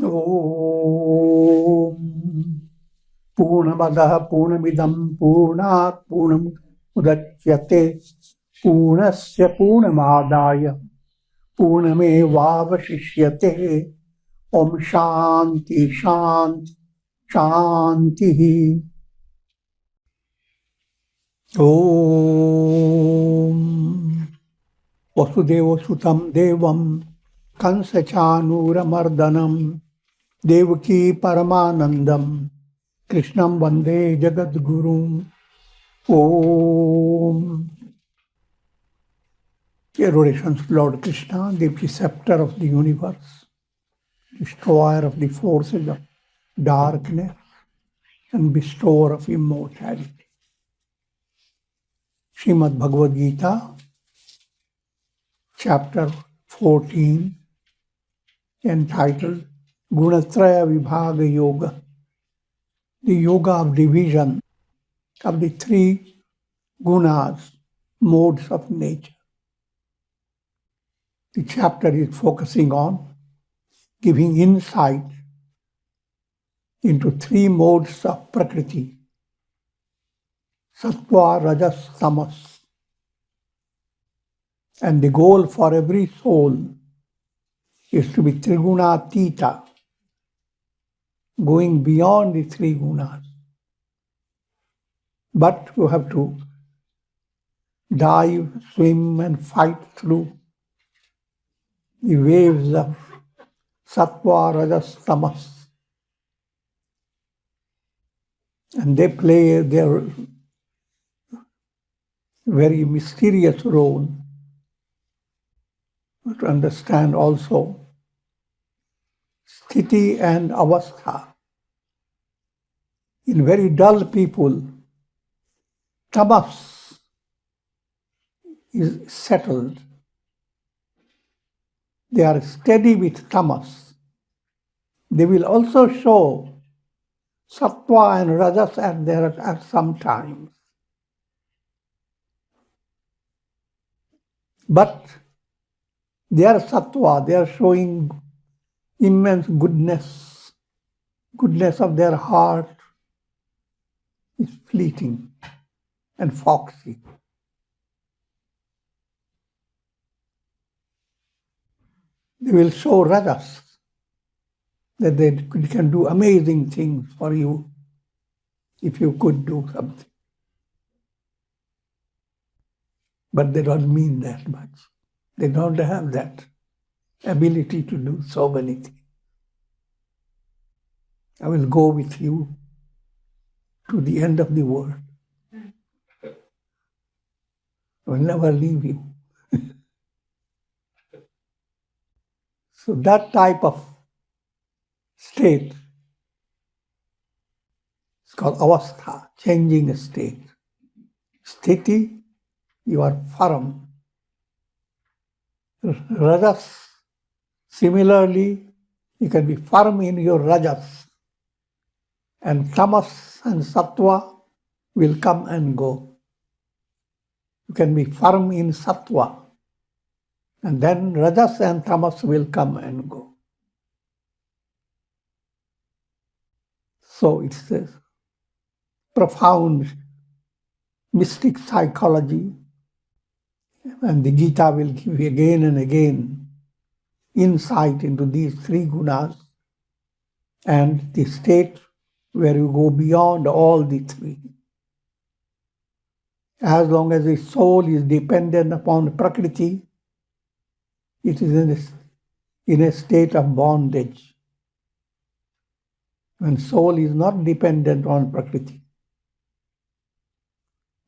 Om Purnamadaha Purnamidam Purnat Purnam Udachyate Purnasya Purnamadaya Purnamevavashishyate. Om Shanti Shanti Shanti. Om Vasudeva Sutam Devam Kansachanuramardanam Devaki Paramanandam Krishnam Vande Jagadgurum. Om. Adorations to Lord Krishna, the preceptor of the universe, destroyer of the forces of darkness, and bestower of immortality. Srimad Bhagavad Gita, chapter 14, entitled Gunatraya Vibhaga Yoga, the yoga of division of the three gunas, modes of nature. The chapter is focusing on giving insight into three modes of Prakriti: Sattva, Rajas, Tamas. And the goal for every soul is to be Trigunatita, going beyond the three gunas. But you have to dive, swim, and fight through the waves of Sattva, Rajas, Tamas. And they play their very mysterious role. To understand also sthiti and avastha. In very dull people, tamas is settled. They are steady with tamas. They will also show sattva and rajas at some times. But they are sattva, they are showing immense goodness. Goodness of their heart is fleeting and foxy. They will show rajas, that they can do amazing things for you if you could do something. But they don't mean that much. They don't have that ability to do so many things. I will go with you to the end of the world. I will never leave you. So that type of state is called avastha, changing state. Sthiti, you are firm. Rajas, similarly, you can be firm in your rajas. And tamas and sattva will come and go. You can be firm in sattva. And then rajas and tamas will come and go. So it's a profound mystic psychology. And the Gita will give you again and again insight into these three gunas and the state where you go beyond all the three. As long as the soul is dependent upon Prakriti, it is in a state of bondage. When soul is not dependent on Prakriti,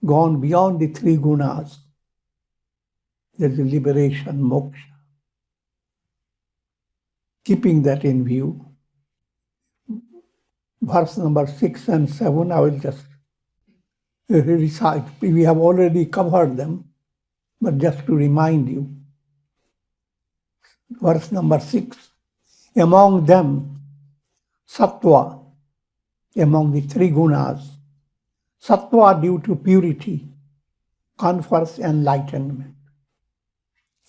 gone beyond the three gunas, there is liberation, moksha. Keeping that in view, verse number 6 and 7, I will just recite. We have already covered them, but just to remind you. Verse number 6, among them, sattva, among the three gunas, sattva due to purity, confers enlightenment,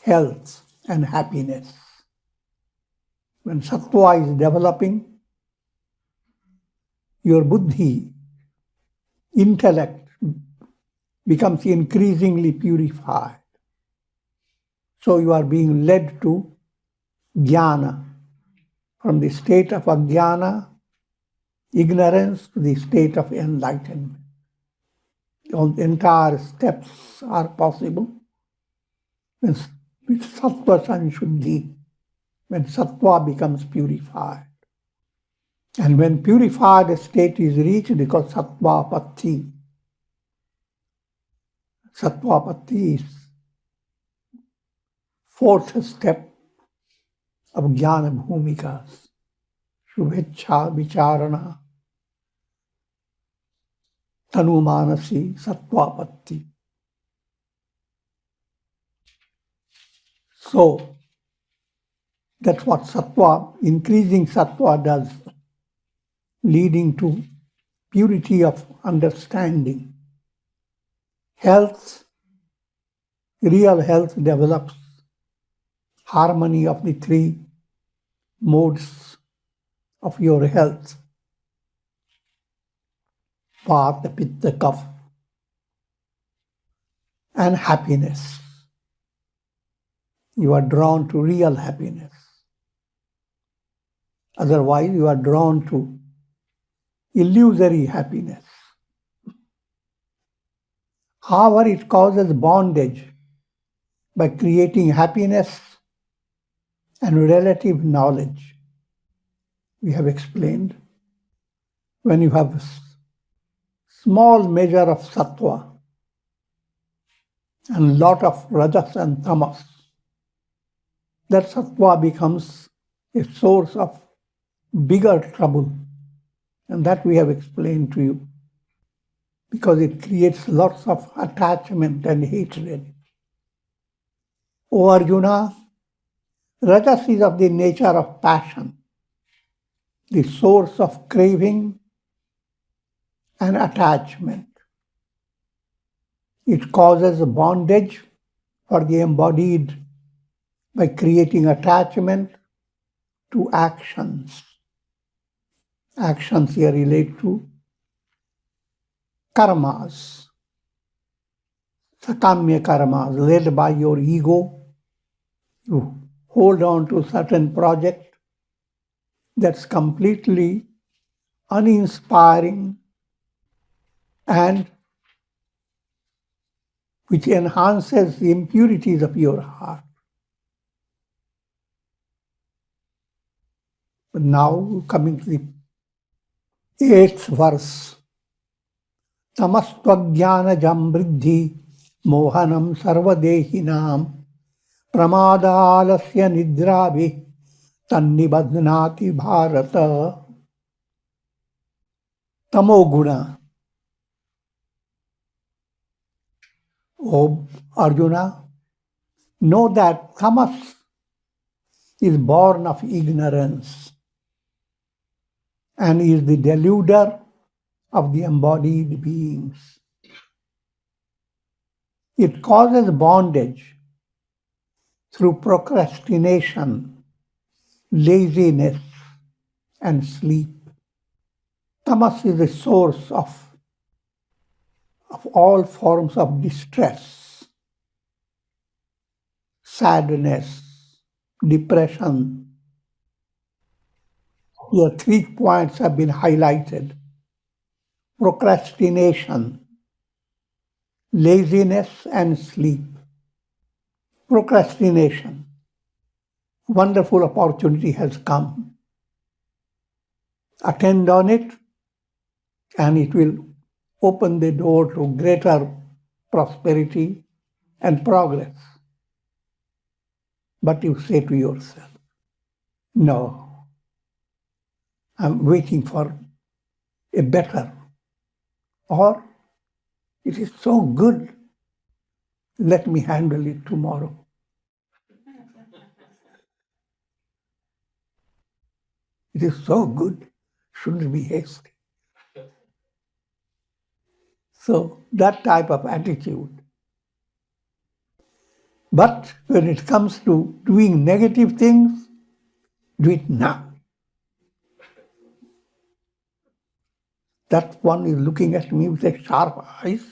health and happiness. When Sattva is developing, your buddhi, intellect, becomes increasingly purified. So you are being led to jnana, from the state of ajnana, ignorance, to the state of enlightenment. All the entire steps are possible with sattva sanshuddhi, when sattva becomes purified. And when purified state is reached, because sattva patti is fourth step of jnana bhumikas, shubhecha vicharana, tanumanasi, sattvapatti. So that's what sattva, increasing sattva does, leading to purity of understanding. Health, real health develops, harmony of the three modes of your health. Vata, Pitta, Kapha, and happiness. You are drawn to real happiness. Otherwise, you are drawn to illusory happiness. However, it causes bondage by creating happiness and relative knowledge. We have explained, when you have a small measure of sattva and lot of rajas and tamas, that sattva becomes a source of bigger trouble. And that we have explained to you, because it creates lots of attachment and hatred. O Arjuna, rajas is of the nature of passion, the source of craving and attachment. It causes bondage for the embodied by creating attachment to actions. Actions here relate to karmas, sakamya karmas, led by your ego. You hold on to a certain project that's completely uninspiring and which enhances the impurities of your heart. But now, coming to the 8th verse, Tamastvajnana jambriddhi mohanam sarvadehinam pramadalasya nidrabhi tannibadhnati bharata. Tamoguna. O Arjuna, know that tamas is born of ignorance and is the deluder of the embodied beings. It causes bondage through procrastination, laziness, and sleep. Tamas is the source of all forms of distress, sadness, depression. Here 3 points have been highlighted: procrastination, laziness, and sleep. Procrastination. Wonderful opportunity has come. Attend on it, and it will open the door to greater prosperity and progress. But you say to yourself, no, I'm waiting for a better. Or, it is so good, let me handle it tomorrow. It is so good, shouldn't be hasty. So, that type of attitude. But when it comes to doing negative things, Do it now. That one is looking at me with a sharp eyes.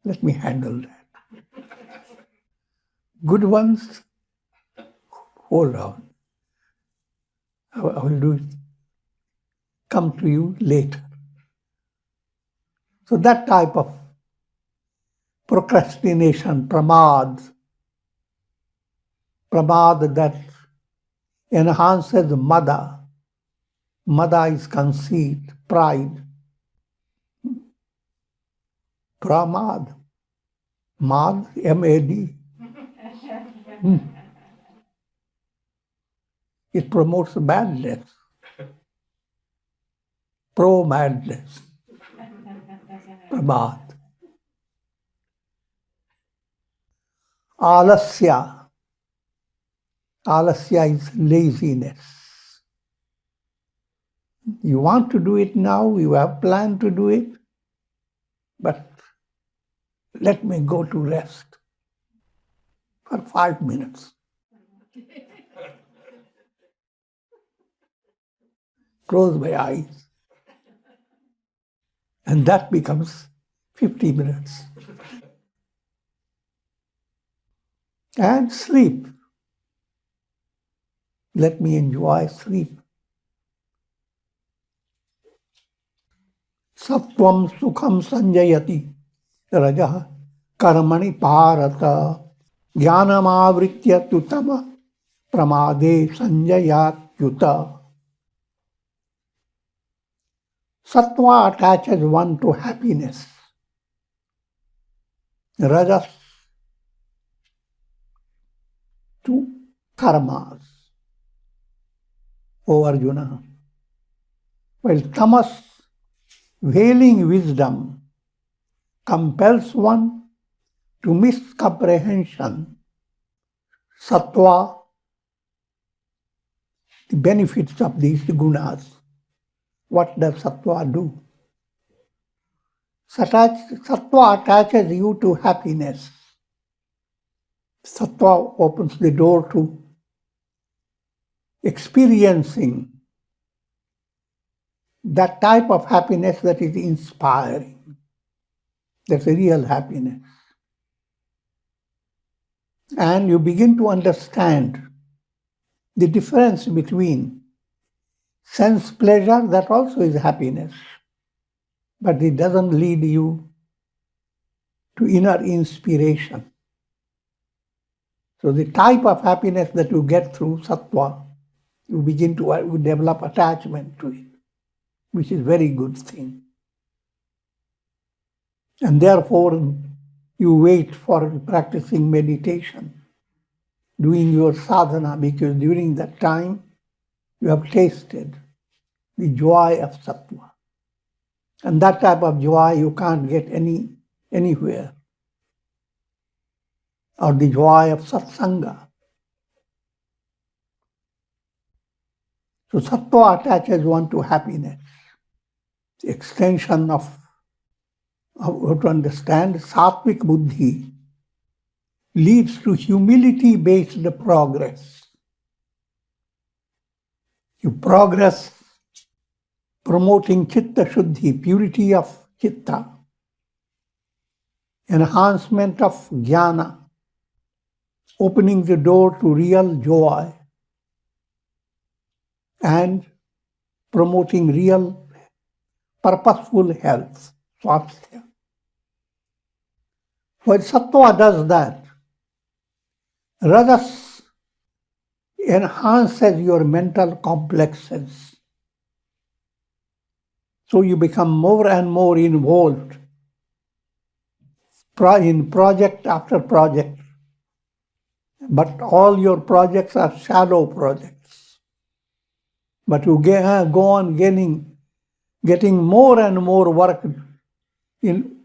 Let me handle that. Good ones, hold on. I will do it. Come to you later. So that type of procrastination, pramad that enhances mada. Mada is conceit, pride. Pramad. Mad, M-A-D. It promotes madness. Pro-madness. Pramad. Alasya. Alasya is laziness. You want to do it now, you have planned to do it, but let me go to rest for 5 minutes. Close my eyes. And that becomes 50 minutes. And sleep. Let me enjoy sleep. Sattvam sukham sanjayati rajah karmani parata jnanamavritya tutama pramade sanjayat yuta. Sattva attaches one to happiness. Rajas to karmas. O Arjuna. While tamas, veiling wisdom, compels one to miscomprehension. Sattva, the benefits of these gunas. What does sattva do? Sattva attaches you to happiness. Sattva opens the door to experiencing that type of happiness that is inspiring. That's a real happiness. And you begin to understand the difference between sense pleasure, that also is happiness, but it doesn't lead you to inner inspiration. So the type of happiness that you get through sattva, you begin to develop attachment to it, which is a very good thing. And therefore, you wait for practicing meditation, doing your sadhana, because during that time, you have tasted the joy of sattva. And that type of joy you can't get anywhere. Or the joy of satsanga. So sattva attaches one to happiness. The extension of how to understand sattvic buddhi leads to humility-based progress. You progress promoting chitta shuddhi, purity of chitta, enhancement of jnana, opening the door to real joy, and promoting real purposeful health, swasthya. When sattva does that, rajas enhances your mental complexes. So you become more and more involved in project after project. But all your projects are shallow projects. But you go on getting more and more work in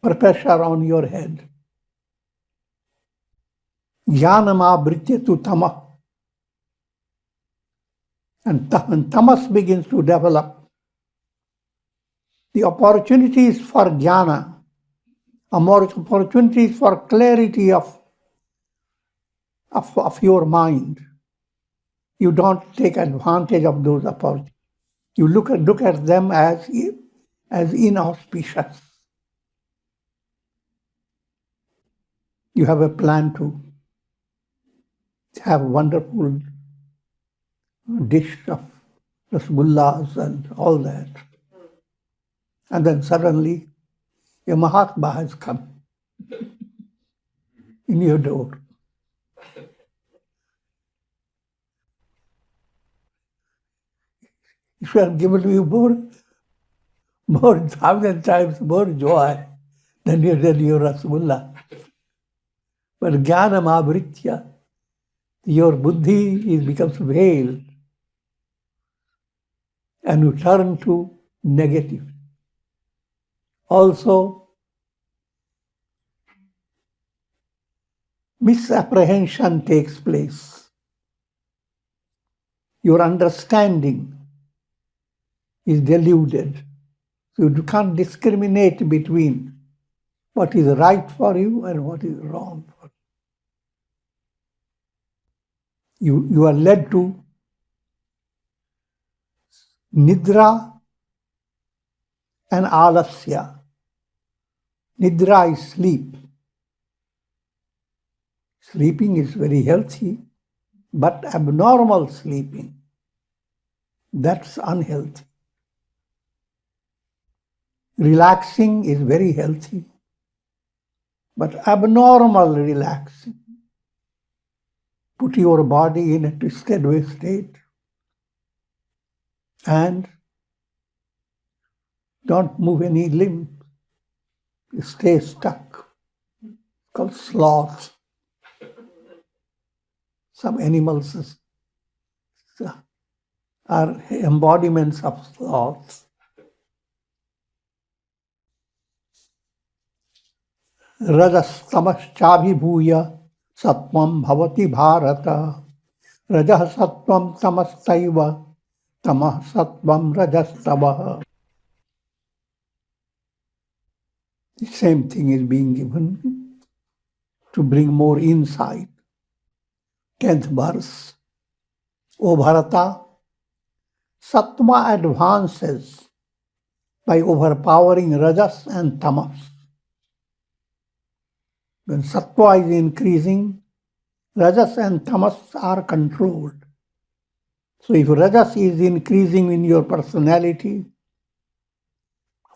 pressure on your head. Jnanama bhrityatu tama. And tamas begins to develop. The opportunities for jnana, opportunities for clarity of your mind you don't take advantage of those opportunities. You look at them as inauspicious. You have a plan to have a wonderful dish of rasgullas and all that. And then suddenly a Mahatma has come in your door. If you are given you more 1,000 times more joy than your rasgulla. But jnanam avritya, your buddhi becomes veiled and you turn to negative. Also, misapprehension takes place. Your understanding is deluded. So you can't discriminate between what is right for you and what is wrong for you. You are led to nidra and alasya. Nidra is sleep. Sleeping is very healthy, but abnormal sleeping, that's unhealthy. Relaxing is very healthy, but abnormal relaxing. Put your body in a twisted away state and don't move any limb. You stay stuck. It's called sloth. Some animals are embodiments of sloth. Rajas tamas chabhibhuya sattvam bhavati bharata. Rajah sattvam tamastaiva tamah sattvam rajastava. The same thing is being given to bring more insight. 10th verse. O Bharata, Sattva advances by overpowering Rajas and Tamas. When Sattva is increasing, Rajas and Tamas are controlled. So if Rajas is increasing in your personality,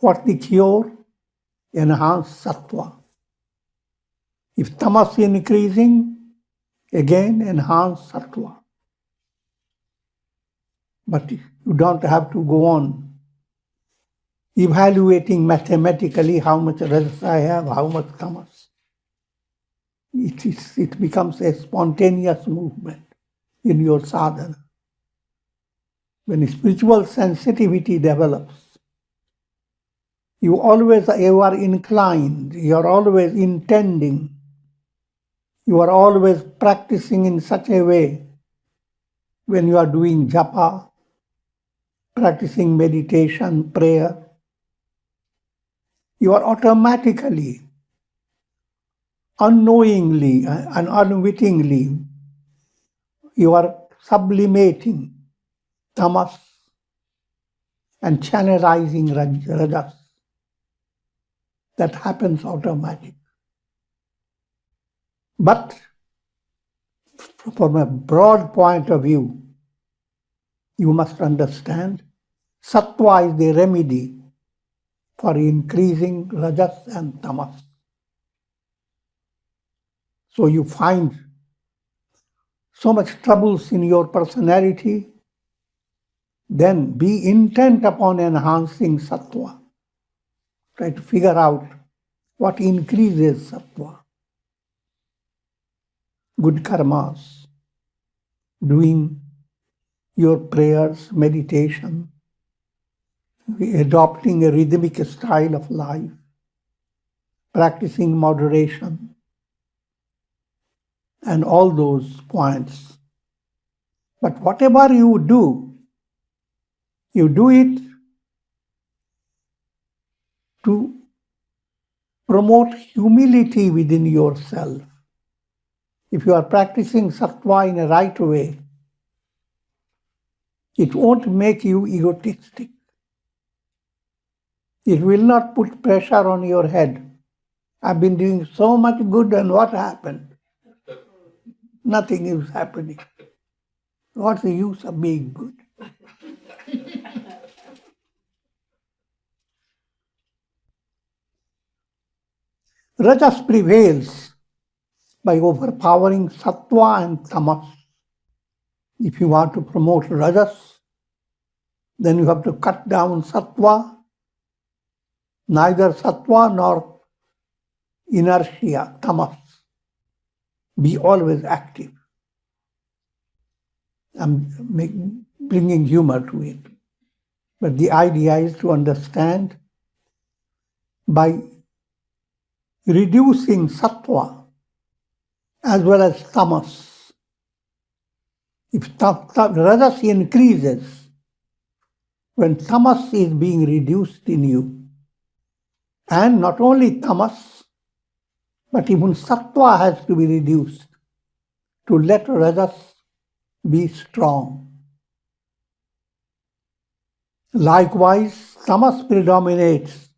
what's the cure? Enhance Sattva. If Tamas is increasing, again enhance Sattva. But you don't have to go on evaluating mathematically how much Rajas I have, how much Tamas. It becomes a spontaneous movement in your sadhana. When spiritual sensitivity develops, you are inclined, you are always intending, you are always practicing in such a way when you are doing japa, practicing meditation, prayer, you are automatically, unknowingly and unwittingly, you are sublimating tamas and channelizing rajas. That happens automatically. But from a broad point of view, you must understand sattva is the remedy for increasing rajas and tamas. So you find so much troubles in your personality, then be intent upon enhancing sattva. Try to figure out what increases sattva. Good karmas, doing your prayers, meditation, adopting a rhythmic style of life, practicing moderation, and all those points. But whatever you do it to promote humility within yourself. If you are practicing sattva in a right way, It won't make you egotistic. It will not put pressure on your head. I've been doing so much good, and what happened? Nothing is happening. What's the use of being good? Rajas prevails by overpowering Sattva and Tamas. If you want to promote Rajas, then you have to cut down Sattva, neither Sattva nor inertia, Tamas. Be always active. I'm bringing humor to it. But the idea is to understand by reducing Sattva as well as Tamas. If Rajas increases, when Tamas is being reduced in you, and not only Tamas, but even Sattva has to be reduced to let Rajas be strong. Likewise, Tamas predominates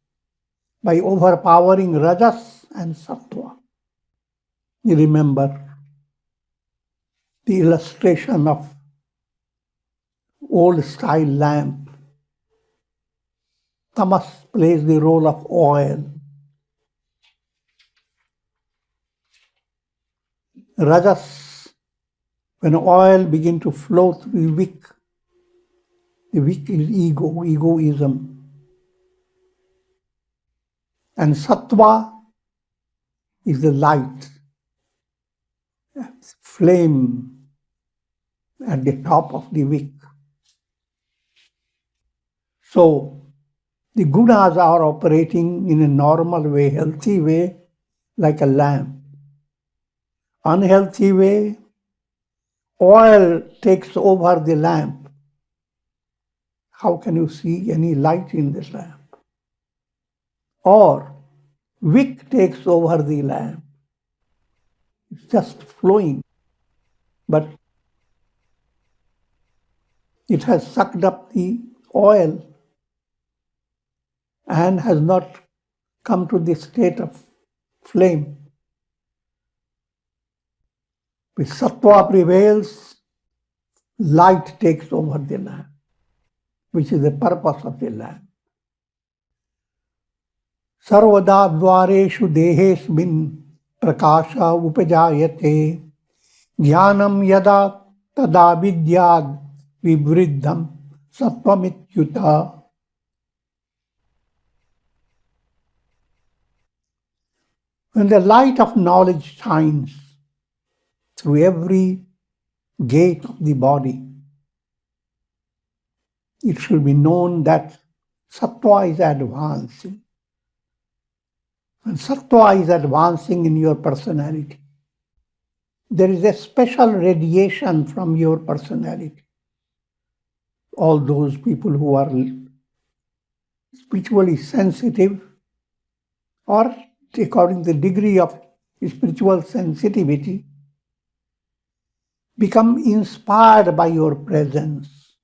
by overpowering Rajas and Sattva. You remember the illustration of old-style lamp. Tamas plays the role of oil. Rajas, when oil begins to flow through the wick is egoism. And Sattva is the light, flame at the top of the wick. So, the gunas are operating in a normal way, healthy way, like a lamp. Unhealthy way, oil takes over the lamp. How can you see any light in this lamp? Or wick takes over the lamp. It's just flowing, but it has sucked up the oil and has not come to the state of flame. If Sattva prevails, light takes over the lamp, which is the purpose of the lamp. Sarvada dvareshu dehesmin prakasha upajayate jnanam yada tada vidyad vivriddham sattvamityuta. When the light of knowledge shines through every gate of the body, it should be known that Sattva is advancing. When Sattva is advancing in your personality, there is a special radiation from your personality. All those people who are spiritually sensitive, or according to the degree of spiritual sensitivity, become inspired by your presence,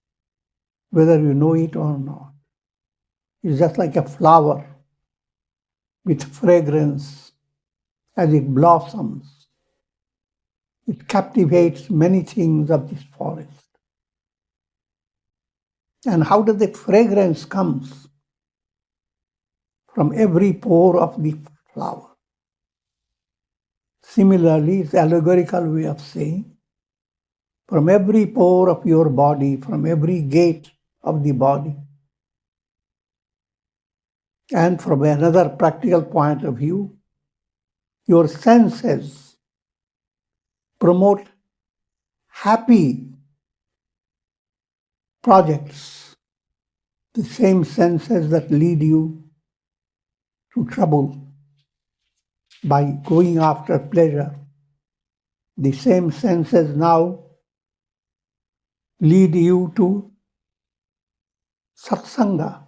whether you know it or not. It's just like a flower with fragrance. As it blossoms, it captivates many things of this forest. And how does the fragrance comes? From every pore of the flower. Similarly, it's an allegorical way of saying, from every pore of your body, from every gate of the body, and from another practical point of view, your senses promote happy projects, the same senses that lead you to trouble by going after pleasure. The same senses now lead you to satsanga.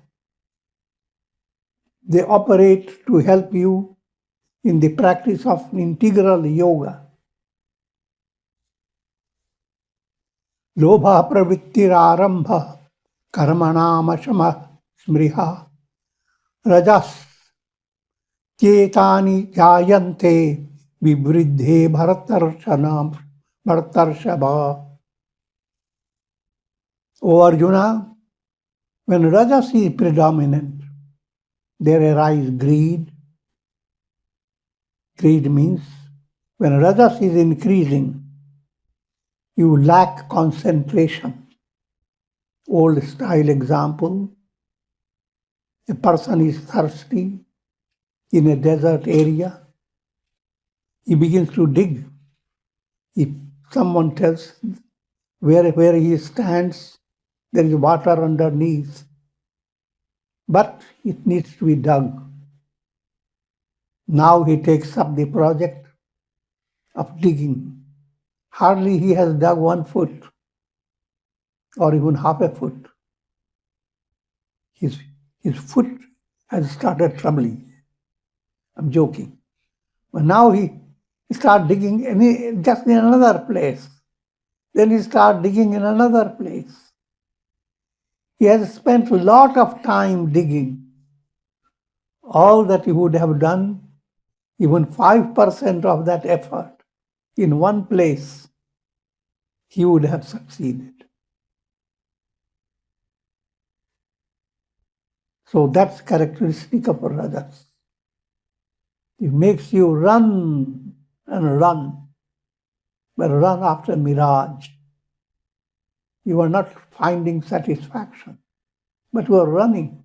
They operate to help you in the practice of integral yoga. Lobha pravrittirarambha karmanamashama smriha rajas chetani jayante vibridhe bharatarshava. O Arjuna, when rajas is predominant, there arise greed. Greed means when rajas is increasing, you lack concentration. Old style example, a person is thirsty in a desert area. He begins to dig. If someone tells where he stands, there is water underneath. But it needs to be dug. Now he takes up the project of digging. Hardly he has dug 1 foot or even half a foot. His foot has started troubling. I'm joking. But now he starts digging just in another place. Then he starts digging in another place. He has spent a lot of time digging. All that he would have done, even 5% of that effort in one place, he would have succeeded. So that's characteristic of rajas. It makes you run and run, but run after mirage. You are not finding satisfaction, but you are running.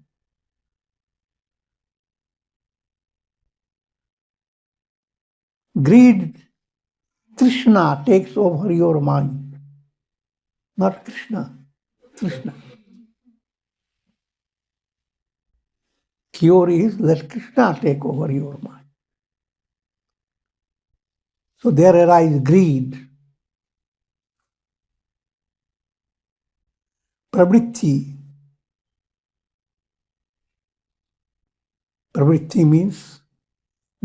Greed, Krishna takes over your mind. Not Krishna, Krishna. Cure is let Krishna take over your mind. So there arises greed. Pravritti. Pravritti means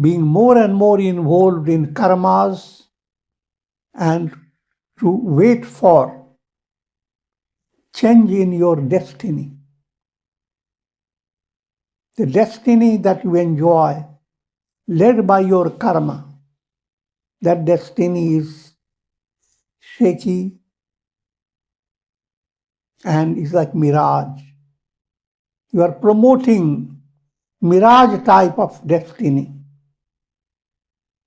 being more and more involved in karmas and to wait for change in your destiny. The destiny that you enjoy, led by your karma, that destiny is shaky and is like mirage. You are promoting mirage type of destiny,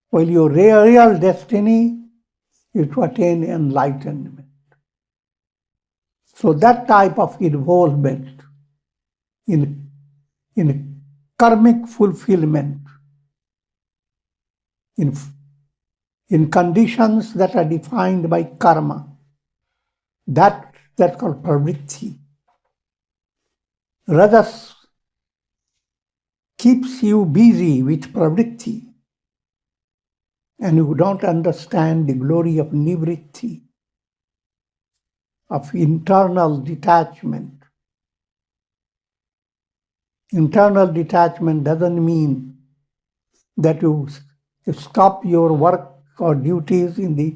while your real destiny is to attain enlightenment. So that type of involvement in karmic fulfillment, in conditions that are defined by karma, that's called pravritti. Rajas keeps you busy with pravritti, and you don't understand the glory of nivritti, of internal detachment. Internal detachment doesn't mean that you stop your work or duties in the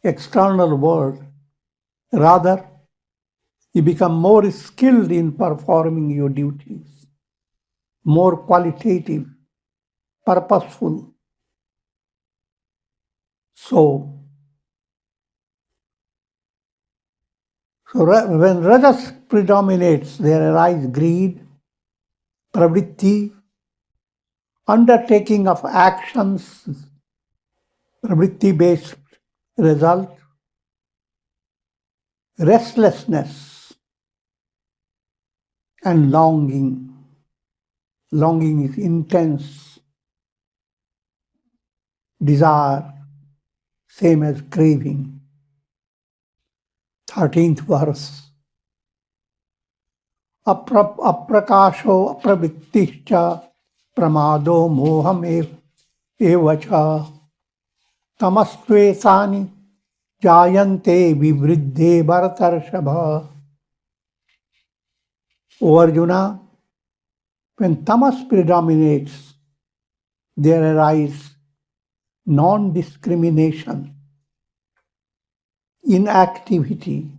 external world. Rather, you become more skilled in performing your duties, more qualitative, purposeful. So when rajas predominates, there arises greed, pravritti, undertaking of actions, pravritti-based result, restlessness, and longing. Longing is intense. Desire, same as craving. 13th verse. Aprakasho apravittischa pramado moham evacha tamastvetani jayante vivriddhe bharatarshava. O Arjuna, when tamas predominates, there arises non-discrimination, inactivity,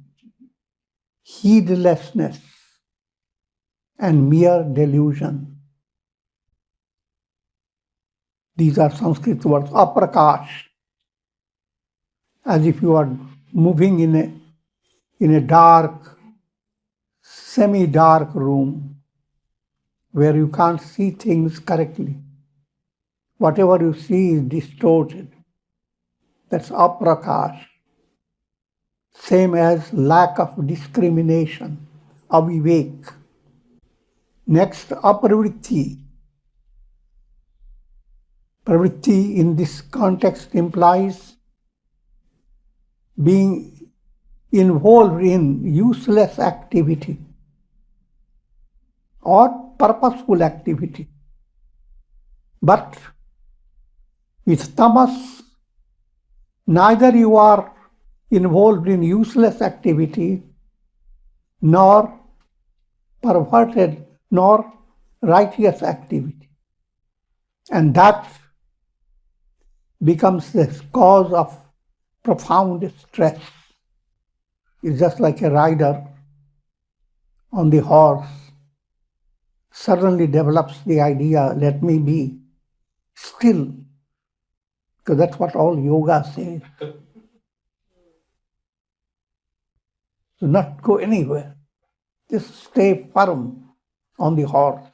heedlessness, and mere delusion. These are Sanskrit words, aprakash, as if you are moving in a dark, semi-dark room where you can't see things correctly. Whatever you see is distorted. That's aprakash. Same as lack of discrimination, avivek. Next, aparvritti. Pravritti in this context implies being involved in useless activity or purposeful activity. But with tamas, neither you are involved in useless activity, nor perverted, nor righteous activity. And that becomes the cause of profound stress. It's just like a rider on the horse suddenly develops the idea, let me be still, because that's what all yoga says. Do not go anywhere. Just stay firm on the horse.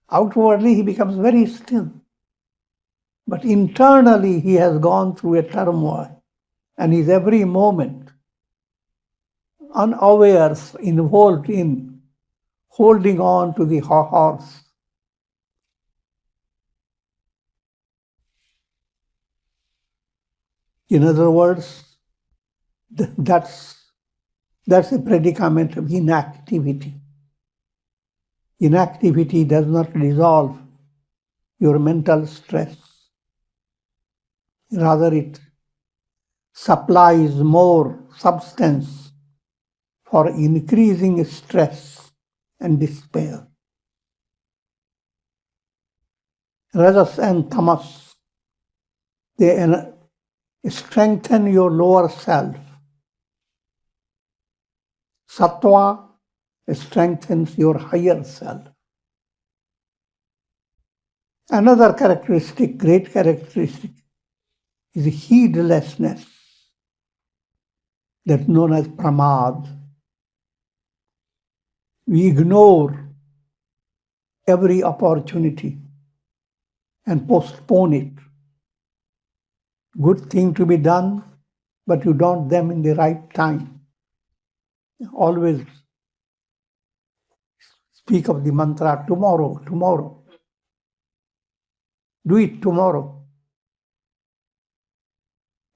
Outwardly, he becomes very still. But internally, he has gone through a turmoil, and is every moment unawares involved in holding on to the horse. In other words, that's a predicament of inactivity. Inactivity does not resolve your mental stress. Rather, it supplies more substance for increasing stress and despair. Rajas and tamas, they strengthen your lower self. Sattva strengthens your higher self. Another characteristic, great characteristic, is heedlessness, that's known as pramad. We ignore every opportunity and postpone it. Good thing to be done, but you don't them in the right time. Always speak of the mantra, tomorrow, tomorrow. Do it tomorrow.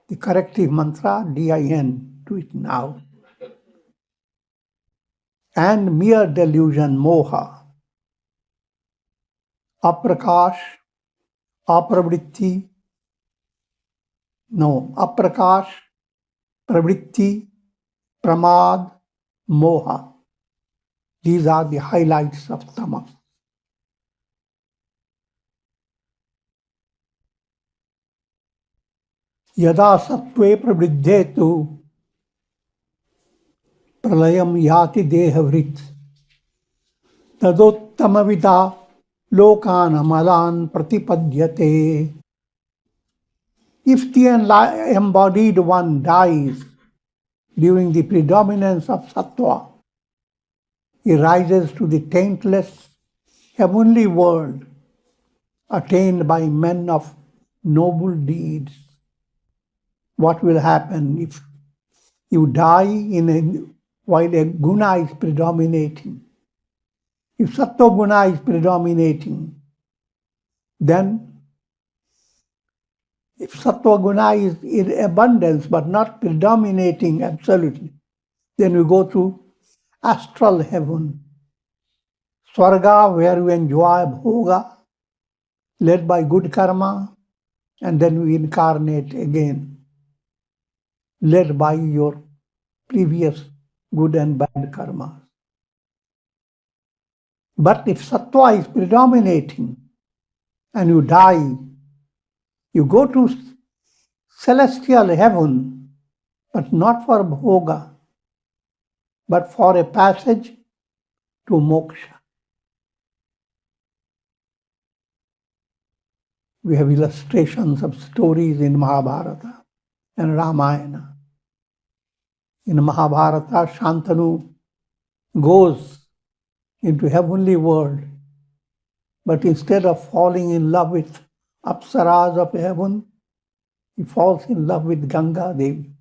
The corrective mantra, DIN, do it now. And mere delusion, moha. Aprakash, apravritti. No, aprakash, pravritti, pramad, moha. These are the highlights of tamas. Yada sattve pravriddhetu pralayam yati dehavrit tadottamavita lokan amalan pratipadyate. If the embodied one dies during the predominance of sattva, he rises to the taintless heavenly world attained by men of noble deeds. What will happen if you die while a guna is predominating? If sattva guna is predominating, then if sattva guna is in abundance but not predominating absolutely, then we go to astral heaven, swarga, where we enjoy bhoga, led by good karma, and then we incarnate again, led by your previous good and bad karma. But if sattva is predominating and you die, you go to celestial heaven, but not for bhoga, but for a passage to moksha. We have illustrations of stories in Mahabharata and Ramayana. In Mahabharata, Shantanu goes into heavenly world, but instead of falling in love with apsaras of heaven, he falls in love with Ganga Devi.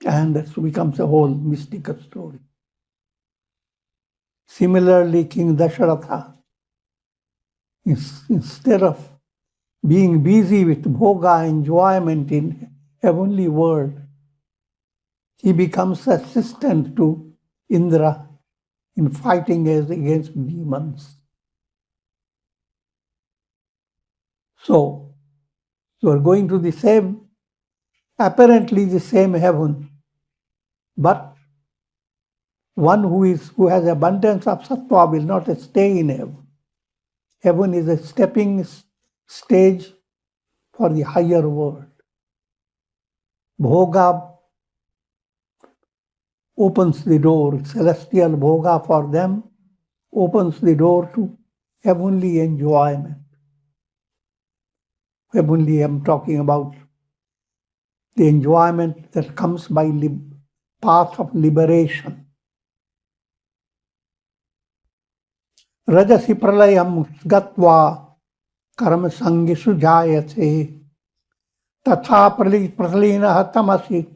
And that becomes a whole mystical story. Similarly, King Dasharatha, instead of being busy with bhoga, enjoyment in heavenly world, he becomes assistant to Indra in fighting against demons. So, you are going to the same, apparently the same heaven, but one who has abundance of sattva will not stay in heaven. Heaven is a stepping stage for the higher world. Bhoga opens the door, celestial bhoga for them opens the door to heavenly enjoyment. Heavenly, I'm talking about the enjoyment that comes by path of liberation. Rajasi pralayam gatva karma sangishu jayate tatha pralina tamasi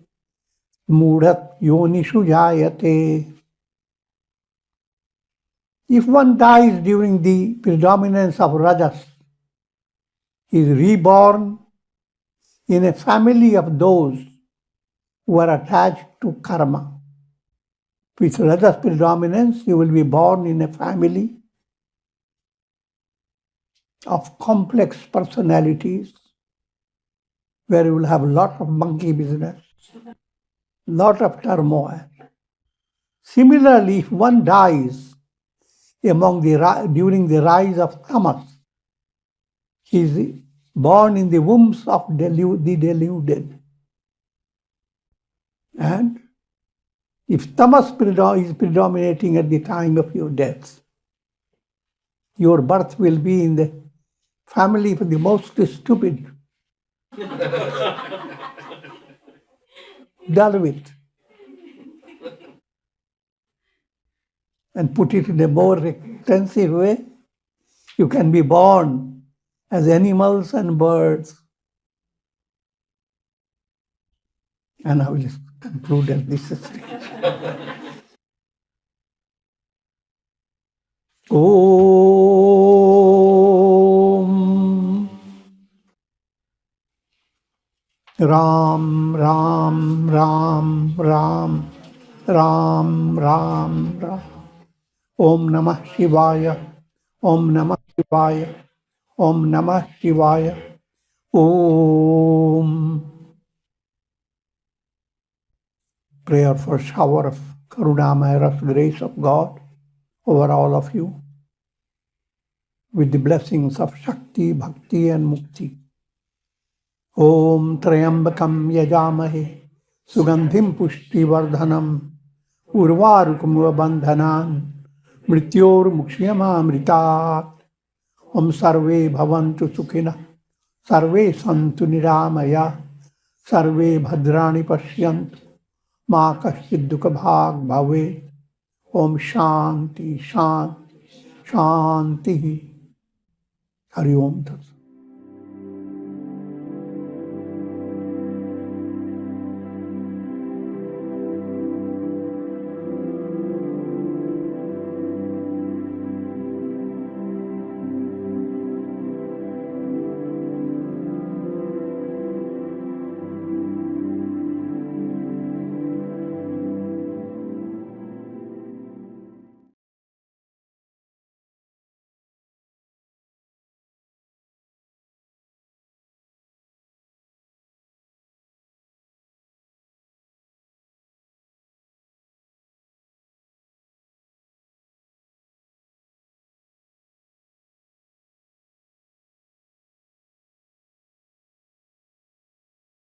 mudhat yonishu jayate. If one dies during the predominance of rajas, he is reborn in a family of those who are attached to karma. With rajas predominance, you will be born in a family of complex personalities where you will have a lot of monkey business, lot of turmoil. Similarly, if one dies during the rise of Tamas, he is born in the wombs of the deluded. And if Tamas is predominating at the time of your death, your birth will be in the family of the most stupid. Deal with. And put it in a more extensive way, you can be born as animals and birds. And I will conclude at this stage. Om Ram Ram Ram Ram Ram Ram Ram Om Namah Shivaya Om Namah Shivaya Om Namah Shivaya Om. Prayer for shower of Karunamayas grace of God over all of you, with the blessings of Shakti, Bhakti and Mukti. Om Trayambakam Yajamahe Sugandhim Pushti Vardhanam Urvarukam Bandhanan Mrityor Mukshiyama Amritat. Om Sarve Bhavantu Sukhina Sarve Santu Niramaya Sarve Bhadrani Pashyantu Ma Kashchid Dukha Bhag Bhave. Om Shanti Shanti Shanti. Hari Om Tat.